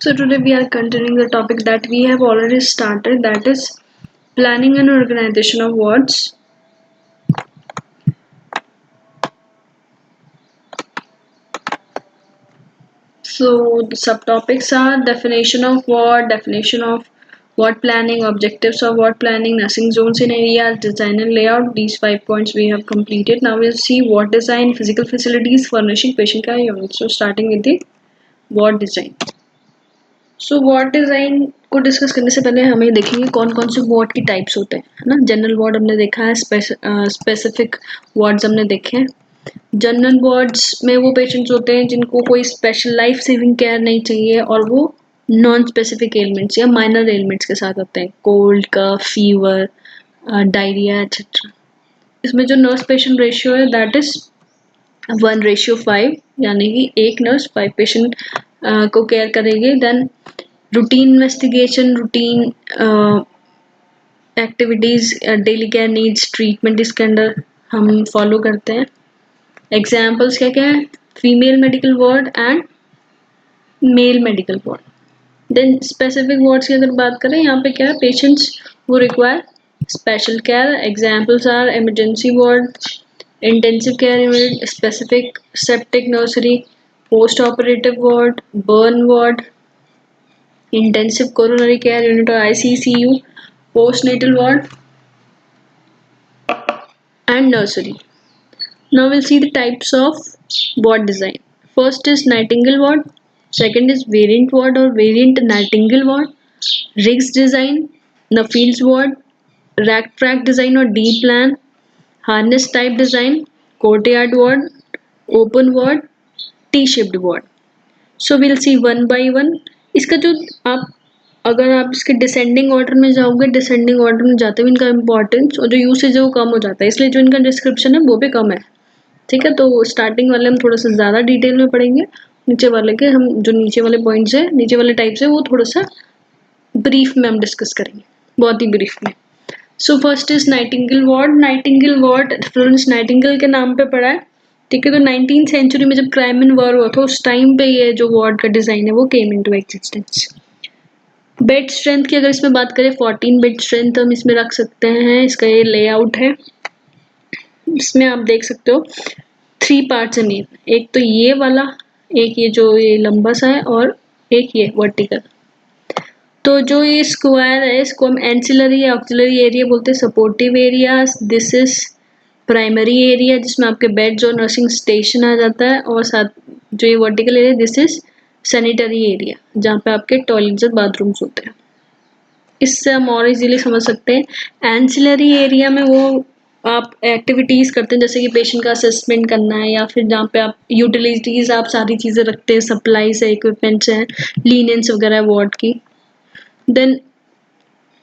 So today we are continuing the topic that we have already started, that is planning and organization of wards. So the subtopics are definition of ward planning, objectives of ward planning, nursing zones in areas, design and layout. These 5 points we have completed. Now we'll see ward design, physical facilities, furnishing, patient care units. So starting with the ward design. So ward design को discuss करने से पहले हमें देखेंगे कौन कौन से ward की टाइप्स होते हैं, है ना। जनरल वार्ड हमने देखा है, स्पेसिफिक वार्ड्स हमने देखे हैं। जनरल वार्ड्स में वो पेशेंट्स होते हैं जिनको कोई स्पेशल लाइफ सेविंग केयर नहीं चाहिए और वो नॉन स्पेसिफिक एलिमेंट्स या माइनर एलिमेंट्स के साथ होते हैं, कोल्ड का, फीवर, डायरिया एक्सेट्रा। इसमें जो नर्स पेशेंट रेशियो है दैट इज 1:5, यानी कि एक नर्स 5 पेशेंट को केयर करेगी। Then routine investigation, routine activities, daily care needs, treatment इसके अंदर हम फॉलो करते हैं। एग्जाम्पल्स क्या क्या है, female medical ward and male medical ward. Then specific wards की अगर बात करें, यहाँ पे क्या है, पेशेंट्स वो require special care. Examples are emergency ward, intensive care unit, specific septic nursery, post operative ward, burn ward, intensive coronary care unit or ICCU, postnatal ward and nursery. Now we'll see the types of ward design. First is Nightingale ward, second is variant ward or variant Nightingale ward, Riggs design, Nuffields ward, rack track design or D plan, harness type design, courtyard ward, open ward, T-shaped ward. So we'll see one by one. इसका जो अगर आप इसके descending order में जाओगे, descending order में जाते हुए इनका इंपॉर्टेंस और जो यूसेज है वो कम हो जाता है, इसलिए जो इनका डिस्क्रिप्शन है वो भी कम है। ठीक है, तो स्टार्टिंग वाले हम थोड़ा सा ज़्यादा डिटेल में पढ़ेंगे, नीचे वाले के हम जो नीचे वाले पॉइंट्स है, नीचे वाले टाइप्स है, वो थोड़ा सा ब्रीफ में हम डिस्कस करेंगे, बहुत ही ब्रीफ में। So first is Nightingale ward. Nightingale ward Florence Nightingale के नाम पे पड़ा है। ठीक है, तो 19th सेंचुरी में जब क्राइमिन वॉर हुआ था उस टाइम पे ये जो वार्ड का डिजाइन है वो came into existence. Bed strength की अगर इसमें बात करें, 14 बेड स्ट्रेंथ हम इसमें रख सकते हैं। इसका ये लेआउट है, इसमें आप देख सकते हो 3 पार्ट्स है मेन, एक तो ये वाला, एक ये जो ये लंबा सा है और एक ये वर्टिकल। तो जो ये स्क्वायर है इसको हम एंसिलरी या ऑक्सिलरी एरिया बोलते हैं, supportive area. This is primary area जिसमें आपके बेड्स और नर्सिंग स्टेशन आ जाता है, और साथ जो ये vertical area this is sanitary area जहाँ पे आपके टॉयलेट्स और बाथरूम्स होते हैं। इससे हम और इजीली समझ सकते हैं। एंसिलरी एरिया में वो आप एक्टिविटीज़ करते हैं जैसे कि पेशेंट का असेसमेंट करना है, या फिर जहाँ पे आप यूटिलिटीज़ आप सारी चीज़ें रखते हैं, सप्लाईज है, इक्विपमेंट्स हैं, लीनेंस वगैरह वार्ड की। देन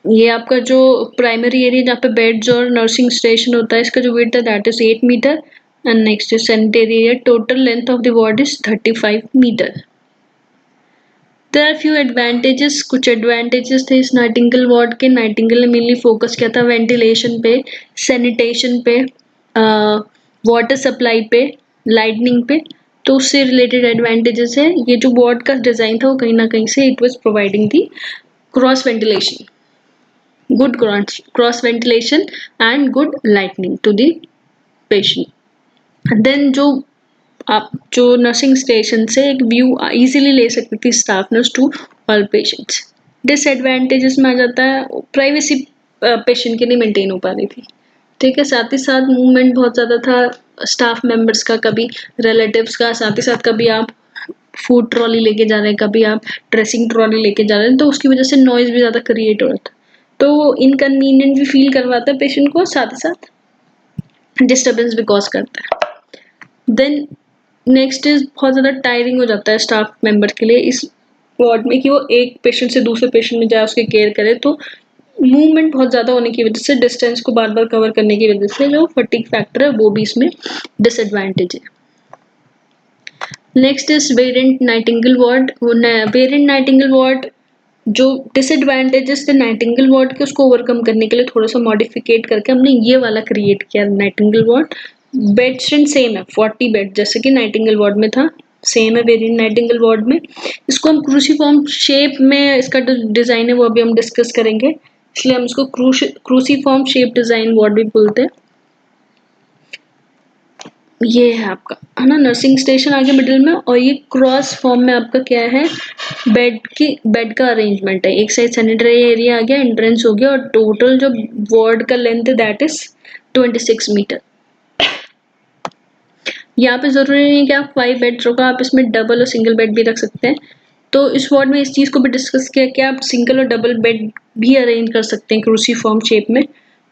ये आपका जो प्राइमरी एरिया जहाँ पे बेड्स और नर्सिंग स्टेशन होता है, इसका जो विड्थ है that is 8 metre. And next is sanitary area, total length of the ward is 35 metre. There are few advantages, कुछ एडवांटेजेस थे इस नाइटिंगेल वार्ड के। नाइटिंगेल ने मेनली फोकस किया था वेंटिलेशन पे, सैनिटेशन पे, वाटर सप्लाई पे, लाइटनिंग पे। तो उससे रिलेटेड एडवांटेजेस है। ये जो वार्ड का डिजाइन था वो कहीं ना कहीं से it was providing the cross ventilation, good cross ventilation and good lightning to the patient. then जो आप जो नर्सिंग स्टेशन से एक व्यू इजीली ले सकती थी staff nurse to all patients. Disadvantages में आ जाता है, प्राइवेसी पेशेंट की नहीं मेंटेन हो पा रही थी। ठीक है, साथ ही साथ मूवमेंट बहुत ज़्यादा था स्टाफ मेंबर्स का, कभी रिलेटिव्स का, साथ ही साथ कभी आप फूड ट्रॉली लेके जा रहे हैं, कभी आप ड्रेसिंग ट्रॉली लेके जा रहे हैं, तो उसकी वजह से नॉइज भी ज़्यादा क्रिएट हो रहा था, तो इनकन्वीनियंट भी फील करवाता है पेशेंट को, साथ ही साथ डिस्टर्बेंस भी कॉज करता है। देन नेक्स्ट इज बहुत ज़्यादा टायरिंग हो जाता है स्टाफ मेंबर के लिए इस वार्ड में कि वो एक पेशेंट से दूसरे पेशेंट में जाए, उसकी केयर करे, तो मूवमेंट बहुत ज़्यादा होने की वजह से, डिस्टेंस को बार बार कवर करने की वजह से जो फटीग फैक्टर है वो भी इसमें डिसएडवांटेज है। Next is variant Nightingale ward. Variant Nightingale ward जो डिसएडवांटेजेस थे नाइटिंगेल वार्ड के, उसको ओवरकम करने के लिए थोड़ा सा मॉडिफिकेट करके हमने ये वाला क्रिएट किया Nightingale ward. Bed strength same है 40 बेड जैसे कि नाइटिंगेल वार्ड में था, सेम है वेरिएंट नाइटिंगेल वार्ड में। इसको हम क्रूसीफॉर्म शेप में, इसका जो डिजाइन है वो अभी हम डिस्कस करेंगे, इसलिए हम इसको क्रूसीफॉर्म शेप डिजाइन वार्ड भी बोलते हैं। ये है आपका, है ना, नर्सिंग स्टेशन आगे मिडिल में, और ये क्रॉस फॉर्म में आपका क्या है, बेड का अरेंजमेंट है। एक साइड सैनिटरी एरिया आ गया, एंट्रेंस हो गया, और टोटल जो वार्ड का लेंथ है दैट इज 26 मीटर। यहाँ पे जरूरी नहीं है कि आप 5 बेड रखो, आप इसमें डबल और सिंगल बेड भी रख सकते हैं। तो इस वार्ड में इस चीज को भी डिस्कस किया कि आप सिंगल और डबल बेड भी अरेंज कर सकते हैं क्रूसीफॉर्म शेप में।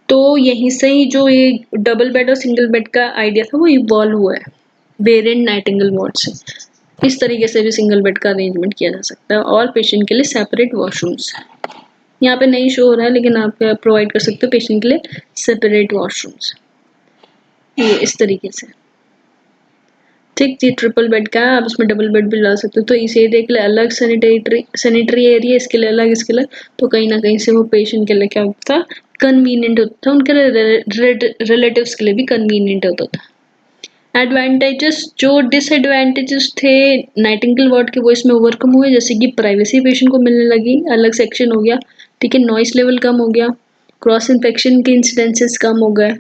तो यहीं से ही जो ये डबल बेड और सिंगल बेड का आइडिया था वो इवॉल्व हुआ है वेरिएंट नाइटिंगेल वार्ड से। इस तरीके से भी सिंगल बेड का अरेंजमेंट किया जा सकता है, और पेशेंट के लिए सेपरेट वॉशरूम्स। यहाँ पे नहीं शो हो रहा है लेकिन आप प्रोवाइड कर सकते हो पेशेंट के लिए सेपरेट वॉशरूम्स, ये इस तरीके से। ठीक, ये ट्रिपल बेड का है, आप इसमें डबल बेड भी ला सकते हो। तो इस एरिया के लिए अलग सैनिटरी एरिया, इसके लिए अलग, इसके लिए, तो कहीं ना कहीं से वो पेशेंट के लिए क्या होता था, कन्वीनियंट होता था, उनके लिए रिलेटिव्स के लिए भी कन्वीनियंट होता था। एडवांटेजेस, जो डिसएडवांटेजेस थे नाइटिंगेल वार्ड के वो इसमें ओवरकम हुए, जैसे कि प्राइवेसी पेशेंट को मिलने लगी, अलग सेक्शन हो गया, ठीक है, नॉइस लेवल कम हो गया, क्रॉस इन्फेक्शन के इंसिडेंसेस कम हो गए,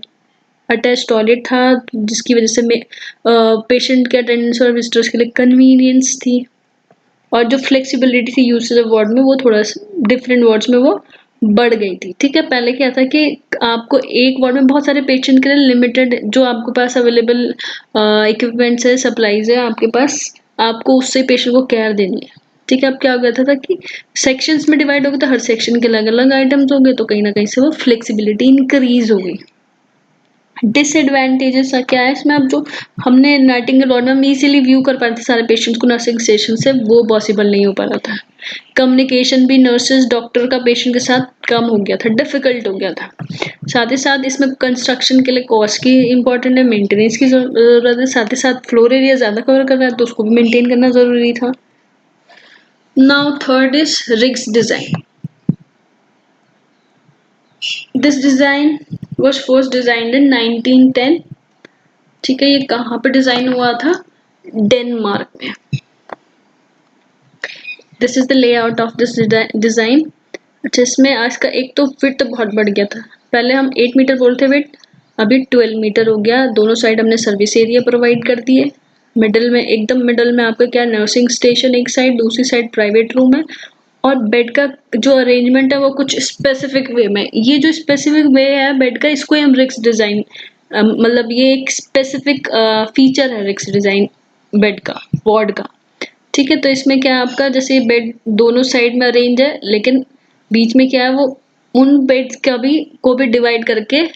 अटैच टॉयलेट था जिसकी वजह से पेशेंट के अटेंडेंस और विजिटर्स के लिए कन्वीनियंस थी, और जो फ्लेक्सिबिलिटी थी यूसेज ऑफ वार्ड में वो थोड़ा डिफरेंट वार्ड्स में वो बढ़ गई थी। ठीक है, पहले क्या था कि आपको एक वार्ड में बहुत सारे पेशेंट के लिए लिमिटेड जो आपके पास अवेलेबल इक्विपमेंट्स है, सप्लाईज है आपके पास, आपको उससे पेशेंट को केयर देनी है। ठीक है, अब क्या हो गया था कि सेक्शंस में डिवाइड हो गया, तो हर सेक्शन के अलग अलग आइटम्स हो गए, तो कहीं ना कहीं से वो फ्लेक्सिबिलिटी इंक्रीज हो गई। डिसएडवांटेजेस क्या है इसमें, अब जो हमने नाइटिंगेल वार्ड में हम इजीली व्यू कर पाते सारे पेशेंट्स को नर्सिंग स्टेशन से, वो पॉसिबल नहीं हो पा रहा था। कम्युनिकेशन भी नर्सेज डॉक्टर का पेशेंट के साथ कम हो गया था, डिफिकल्ट हो गया था। साथ ही साथ इसमें कंस्ट्रक्शन के लिए कॉस्ट की इंपॉर्टेंट है, मेंटेनेंस की जरूरत है, साथ ही साथ फ्लोर एरिया ज्यादा कवर कर रहा है तो उसको भी मेंटेन करना जरूरी था। Now third is rigs design. This design was first designed in 1910। ठीक है, ये कहाँ पे डिजाइन हुआ था, डेनमार्क में। This is the layout of this design. अच्छा, इसमें आज का एक तो विड्थ बहुत बढ़ गया था, पहले हम 8 मीटर बोलते विड्थ, अभी 12 मीटर हो गया। दोनों साइड हमने सर्विस एरिया प्रोवाइड कर दिए। मिडल में, एकदम मिडल में आपका क्या, नर्सिंग स्टेशन एक साइड, दूसरी साइड प्राइवेट रूम है, और बेड का जो अरेंजमेंट है वो कुछ स्पेसिफिक वे में, ये जो स्पेसिफिक वे है बेड का, इसको हम रिक्स डिजाइन, मतलब ये एक स्पेसिफिक फीचर है रिक्स डिजाइन बेड का, वार्ड का। ठीक है, तो इसमें क्या आपका, जैसे बेड दोनों साइड में अरेंज है, लेकिन बीच में क्या है, वो उन बेड्स का भी को भी डिवाइड करके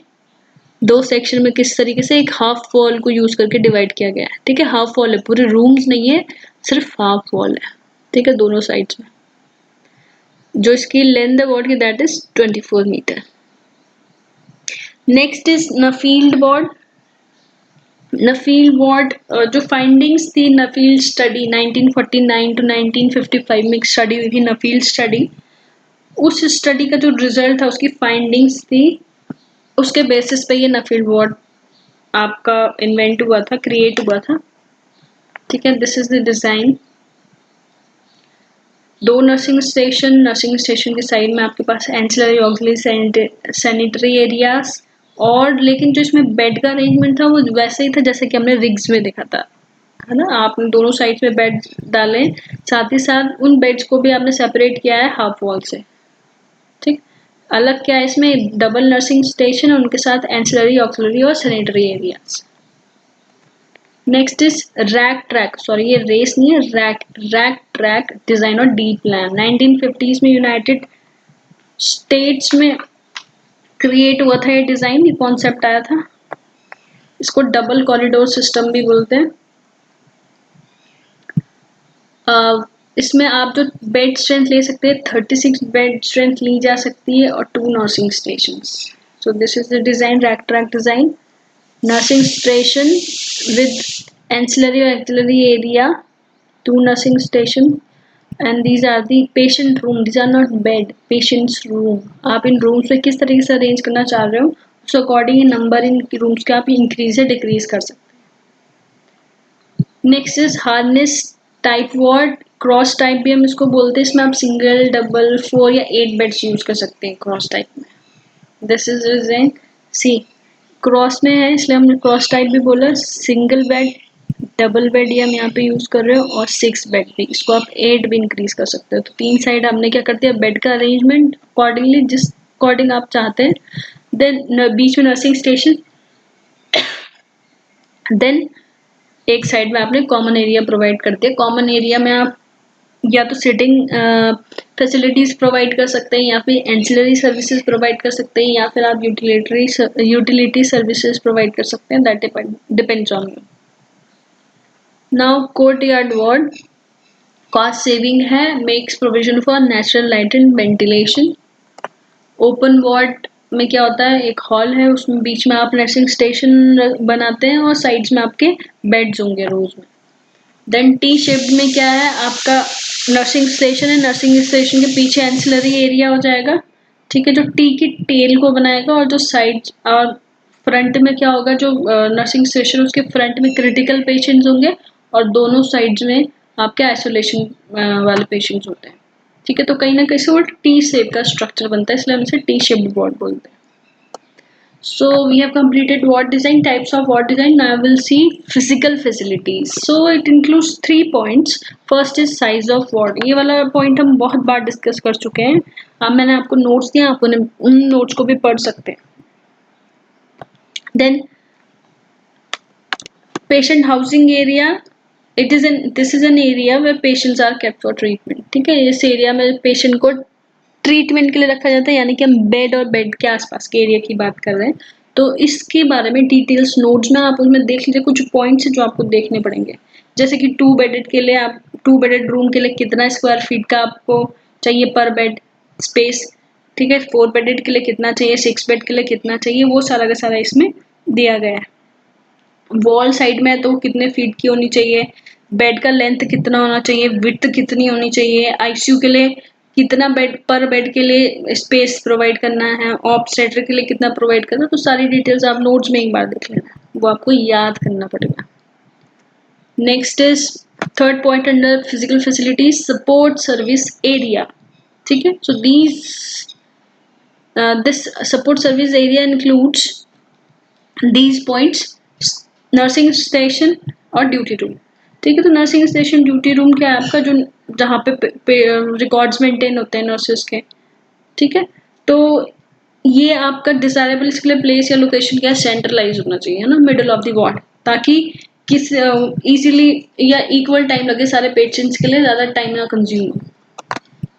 दो सेक्शन में किस तरीके से एक हाफ वॉल को यूज करके डिवाइड किया गया है। ठीक है, हाफ वॉल है, पूरे रूम्स नहीं है, सिर्फ हाफ वॉल है। ठीक है, दोनों साइड्स में जो इसकी लेंथ है वार्ड की that is 24 metre. Next is Nuffield ward. Nuffield ward, जो फाइंडिंग्स थी नफील्ड स्टडी 1949 टू 1955 में स्टडी हुई थी नफील्ड स्टडी, उस स्टडी का जो रिजल्ट था, उसकी फाइंडिंग्स थी, उसके बेसिस पे ये नफील्ड वार्ड आपका इन्वेंट हुआ था, क्रिएट हुआ था। ठीक है, दिस इज द डिजाइन। दो नर्सिंग स्टेशन के साइड में आपके पास एंसिलरी ऑक्सिलरी सैनिटरी एरियाज, और लेकिन जो इसमें बेड का अरेंजमेंट था वो वैसे ही था जैसे कि हमने रिग्स में देखा था, है ना, आपने दोनों साइड में बेड डाले, साथ ही साथ उन बेड्स को भी आपने सेपरेट किया है हाफ वॉल से। ठीक, अलग क्या है इसमें, डबल नर्सिंग स्टेशन और उनके साथ एंसिलरी ऑक्सिलरी और sanitary areas. Next is rack track, sorry ये रेस नहीं है, रैक ट्रैक डिजाइन और डी प्लान 1950s में यूनाइटेड स्टेट्स में क्रिएट हुआ था। ये डिजाइन, ये कॉन्सेप्ट आया था, इसको डबल कॉरिडोर सिस्टम भी बोलते हैं। इसमें आप जो बेड स्ट्रेंथ ले सकते हैं 36 बेड स्ट्रेंथ ली जा सकती है, और 2 nursing station. So this is the design, rack track design, nursing station with ancillary or auxiliary area, 2 nursing station, and these are the patient room, these are not bed, patient's room। आप इन rooms में किस तरीके से arrange करना चाह रहे हो, उस अकॉर्डिंग नंबर इन रूम्स का आप इंक्रीज या डिक्रीज कर सकते next is harness type ward, cross type भी हम इसको बोलते हैं। इसमें आप सिंगल, डबल, 4 या 8 बेड्स यूज कर सकते हैं क्रॉस टाइप में। This is design C, cross में है इसलिए हमने क्रॉस टाइप भी बोला। सिंगल बेड, डबल बेड ये हम यहाँ पे यूज कर रहे हो, और 6 बेड भी, इसको आप 8 भी इंक्रीज कर सकते हो। तो 3 साइड हमने क्या कर दिया, बेड का अरेंजमेंट अकॉर्डिंगली, जिस अकॉर्डिंग आप चाहते हैं। देन बीच में नर्सिंग स्टेशन, देन एक साइड में आपने कॉमन एरिया प्रोवाइड कर दिया। कॉमन एरिया में आप या तो सिटिंग फैसिलिटीज प्रोवाइड कर सकते हैं, या फिर एंसिलरी सर्विसेज प्रोवाइड कर सकते हैं, या फिर आप यूटिलिटी सर्विसेज प्रोवाइड कर सकते हैं। That depends on you. Now courtyard ward cost saving है, makes provision for natural light and ventilation. Open ward में क्या होता है, एक हॉल है, उसमें बीच में आप नर्सिंग स्टेशन बनाते हैं और साइड्स में आपके बेड्स होंगे रोज में। देन टी शेप्ड में क्या है, आपका नर्सिंग स्टेशन है, नर्सिंग स्टेशन के पीछे एंसिलरी एरिया हो जाएगा, ठीक है, जो टी की टेल को बनाएगा। और जो साइड और फ्रंट में क्या होगा, जो नर्सिंग स्टेशन उसके फ्रंट में क्रिटिकल पेशेंट्स होंगे, और दोनों साइड्स में आपके आइसोलेशन वाले पेशेंट्स होते हैं, ठीक है। तो कहीं ना कहीं से वो टी शेप का स्ट्रक्चर बनता है, इसलिए हम इसे टी शेप्ड वार्ड बोलते हैं। So we have completed ward design, types of ward design. Now we'll see physical facilities. So it includes 3 points. First is size of ward. ये वाला point हम बहुत बार डिस्कस कर चुके हैं। अब मैंने आपको नोट्स दिए, आप उन नोट्स को भी पढ़ सकते हैं। Then patient housing area. This is an area where patients are kept for treatment. ठीक है, इस एरिया में पेशेंट को ट्रीटमेंट के लिए रखा जाता है, यानी कि हम बेड और बेड के आसपास के एरिया की बात कर रहे हैं। तो इसके बारे में डिटेल्स नोट्स में आप उसमें देख लीजिए, कुछ पॉइंट्स जो आपको देखने पड़ेंगे। जैसे कि 2 बेडेड के लिए आप 2 बेडेड रूम के लिए कितना स्क्वायर फीट का आपको चाहिए पर बेड स्पेस, ठीक है। 4 बेडेड के लिए कितना चाहिए, 6 बेड के लिए कितना चाहिए, वो सारा का सारा इसमें दिया गया है। वॉल साइड में तो कितने फीट की होनी चाहिए, बेड का लेंथ कितना होना चाहिए, विड्थ कितनी होनी चाहिए, आईसीयू के लिए कितना बेड पर बेड के लिए स्पेस प्रोवाइड करना है, ऑब्स्टेट्रिक के लिए कितना प्रोवाइड करना है। तो सारी डिटेल्स आप नोट्स में एक बार देख लेना, वो आपको याद करना पड़ेगा। Next is third point under physical facilities, support service area, ठीक है। So this support service area includes these points, nursing station और ड्यूटी रूम, ठीक है। तो नर्सिंग स्टेशन ड्यूटी रूम क्या है, आपका जो जहाँ पे रिकॉर्ड्स मेंटेन होते हैं नर्सेस के, ठीक है। तो ये आपका डिजायरेबल इसके लिए प्लेस या लोकेशन क्या सेंट्रलाइज होना चाहिए ना, मिडल ऑफ द वार्ड, ताकि किस इजीली या इक्वल टाइम लगे सारे पेशेंट्स के लिए, ज़्यादा टाइम ना कंज्यूम हो।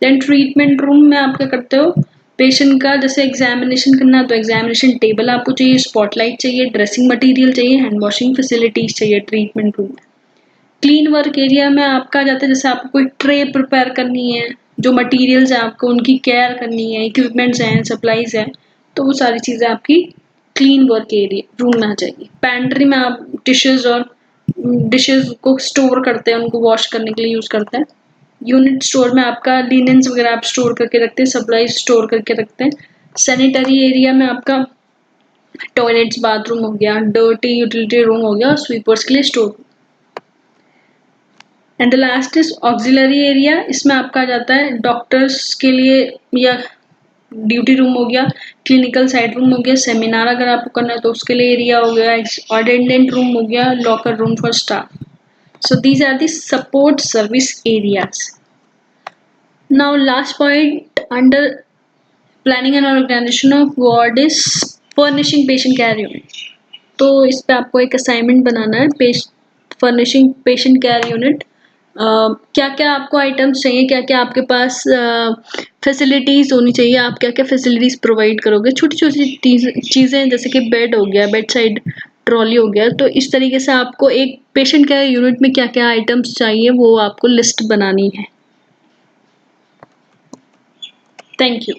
देन ट्रीटमेंट रूम में आप क्या करते हो, पेशेंट का जैसे एग्जामिनेशन करना है तो एग्जामिनेशन टेबल आपको चाहिए, स्पॉटलाइट चाहिए, ड्रेसिंग मटेरियल चाहिए, हैंड वॉशिंग फैसिलिटीज चाहिए ट्रीटमेंट रूम में। क्लीन वर्क एरिया में आपका जाता है, जैसे आपको कोई ट्रे प्रिपेयर करनी है, जो मटेरियल्स है आपको उनकी केयर करनी है, इक्विपमेंट्स हैं, सप्लाईज हैं, तो वो सारी चीज़ें आपकी क्लीन वर्क एरिया रूम में आ जाएगी। पैंट्री में आप डिशेज को स्टोर करते हैं, उनको वॉश करने के लिए यूज करते हैं। यूनिट स्टोर में आपका लिनेंस वगैरह आप स्टोर करके रखते हैं, सप्लाईज स्टोर करके रखते हैं। सैनिटरी एरिया में आपका टॉयलेट्स, बाथरूम हो गया, डर्टी यूटिलिटी रूम हो गया, और स्वीपर्स के लिए store. And the last is auxiliary area, इसमें आपका आ जाता है डॉक्टर्स के लिए या ड्यूटी रूम हो गया, क्लिनिकल साइड रूम हो गया, सेमिनार अगर आपको करना है तो उसके लिए एरिया हो गया, अटेंडेंट रूम हो गया, locker room for staff. So these are the support service areas. Now last point under planning and organization of ward is furnishing patient care unit. तो इस पे आपको एक असाइनमेंट बनाना है, फर्निशिंग पेशेंट केयर यूनिट। क्या क्या आपको आइटम्स चाहिए, क्या क्या आपके पास फैसिलिटीज होनी चाहिए, आप क्या क्या फैसिलिटीज प्रोवाइड करोगे। छोटी छोटी चीज़ें जैसे कि बेड हो गया, बेड साइड ट्रॉली हो गया। तो इस तरीके से आपको एक पेशेंट केयर यूनिट में क्या क्या आइटम्स चाहिए वो आपको लिस्ट बनानी है। Thank you.